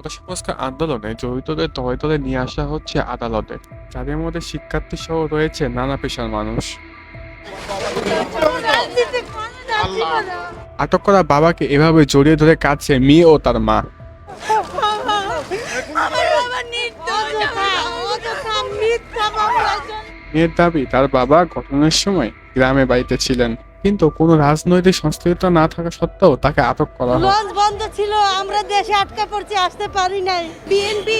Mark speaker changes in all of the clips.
Speaker 1: কোটা সংস্কার আন্দোলনে জড়িতদের দলে দলে নিয়ে আসা হচ্ছে আদালতে, যাদের মধ্যে শিক্ষার্থী সহ রয়েছে নানা পেশার মানুষ। আটক করা বাবাকে এভাবে জড়িয়ে ধরে কাঁদছে মেয়ে ও তার মা। মেয়ের দাবি, তার বাবা ঘটনার সময় গ্রামে বাড়িতে ছিলেন, কিন্তু কোনো রাজনৈতিক সংশ্লিষ্টতা না থাকা সত্ত্বেও তাকে আটক করা হয়।
Speaker 2: লঞ্চ বন্ধ ছিল, আমরা দেশে আটকা পড়ছি, আসতে পারি নাই। বিএনপি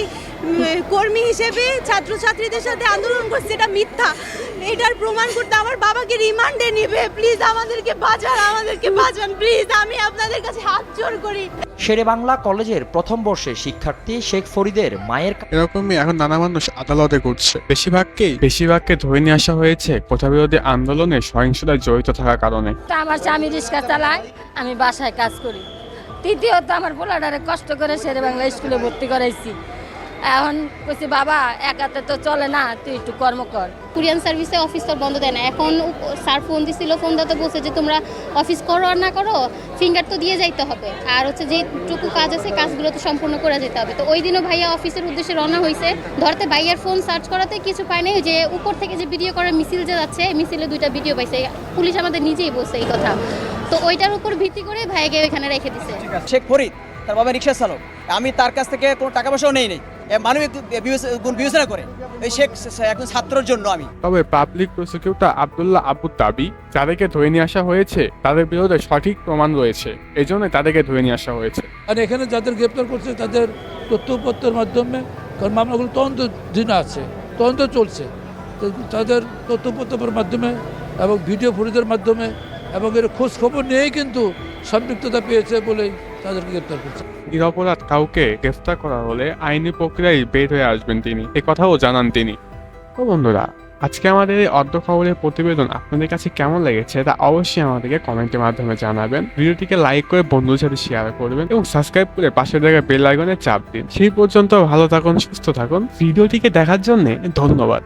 Speaker 2: কর্মী হিসেবে ছাত্রছাত্রীদের সাথে আন্দোলন করছে, এটা মিথ্যা। এটার প্রমাণ করতে আমার বাবাকে রিমান্ডে নিবে। প্লিজ আমাদেরকে বাঁচান প্লিজ, আমি আপনাদের কাছে হাত জোড় করি।
Speaker 3: শেরেবাংলা কলেজের প্রথম বর্ষের শিক্ষার্থী শেখ ফরিদের মায়ের
Speaker 1: এরকমই এখন নানা মানুষ আদালতে ঘুরছে। বেশিরভাগকে ধরে নিয়ে আসা হয়েছে কোটাবিরোধী আন্দোলনে সহিংসতায় জড়িত থাকার কারণে।
Speaker 4: আমার স্বামী রিক্সা চালায়, আমি বাসায় কাজ করি। তৃতীয়ত আমার পোলাটারে কষ্ট করে শেরেবাংলা স্কুলে ভর্তি করাইছি। এখন কইছি বাবা একাতে তো চলে না, তুই একটু কর্ম কর।
Speaker 5: কুরিয়ান সার্ভিসে অফিস তো বন্ধ দেয় না। এখন স্যার ফোন দিছিল, ফোন দিতে বলছে যে তোমরা অফিস করো আর না করো ফিঙ্গার তো দিয়ে যাইতে হবে, আর হচ্ছে যেটুকু কাজ আছে কাজগুলো তো সম্পূর্ণ করে যেতে হবে। তো ওই দিনও ভাইয়া অফিসের উদ্দেশ্যে রওনা হয়েছে, ধরতে ভাইয়ার ফোন সার্চ করাতে কিছু পায় নাই। যে উপর থেকে যে ভিডিও করার মিছিল যে যাচ্ছে, মিছিলে 2টা ভিডিও পাইছে, পুলিশ আমাদের নিজেই বলছে এই কথা। তো ওইটার উপর ভিত্তি করে ভাইয়াকে ওইখানে রেখে দিছে।
Speaker 6: শেখ ফরিদ তার বাবা রিক্সা চালক, আমি তার কাছ থেকে কোনো টাকা পয়সাও নেই মানবিক গুণ বিবেচনা করে এই শেখ একজন ছাত্রের জন্য আমি।
Speaker 1: তবে পাবলিক প্রসিকিউটর আব্দুল্লাহ আবুর দাবি, যাদেরকে ধরে নিয়ে আসা হয়েছে তাদের বিরুদ্ধে সঠিক প্রমাণ রয়েছে, এই জন্য তাদেরকে ধরে নিয়ে আসা হয়েছে।
Speaker 7: আর এখানে যাদের গ্রেপ্তার করছে তাদের তথ্যপত্রের মাধ্যমে, কারণ মামলাগুলো তদন্ত আছে, তদন্ত চলছে, তো তাদের তথ্যপত্রের মাধ্যমে এবং ভিডিও ফুটেজের মাধ্যমে এবং এর খোঁজ খবর নিয়েই কিন্তু সম্পৃক্ততা পেয়েছে বলেই তাদেরকে গ্রেপ্তার করছে।
Speaker 1: নিরপরাধ কাউকে গ্রেফতার করা হলে আইনি প্রক্রিয়ায় বের হয়ে আসবেন তিনি, এ কথাও জানান তিনি। তো বন্ধুরা, আজকে আমাদের এই অর্ধ খবরের প্রতিবেদন আপনাদের কাছে কেমন লেগেছে তা অবশ্যই আমাদেরকে কমেন্টের মাধ্যমে জানাবেন। ভিডিওটিকে লাইক করে বন্ধুদের সাথে শেয়ার করবেন এবং সাবস্ক্রাইব করে পাশে থাকা বেল আইকনে চাপ দিন। সেই পর্যন্ত ভালো থাকুন, সুস্থ থাকুন। ভিডিওটিকে দেখার জন্য ধন্যবাদ।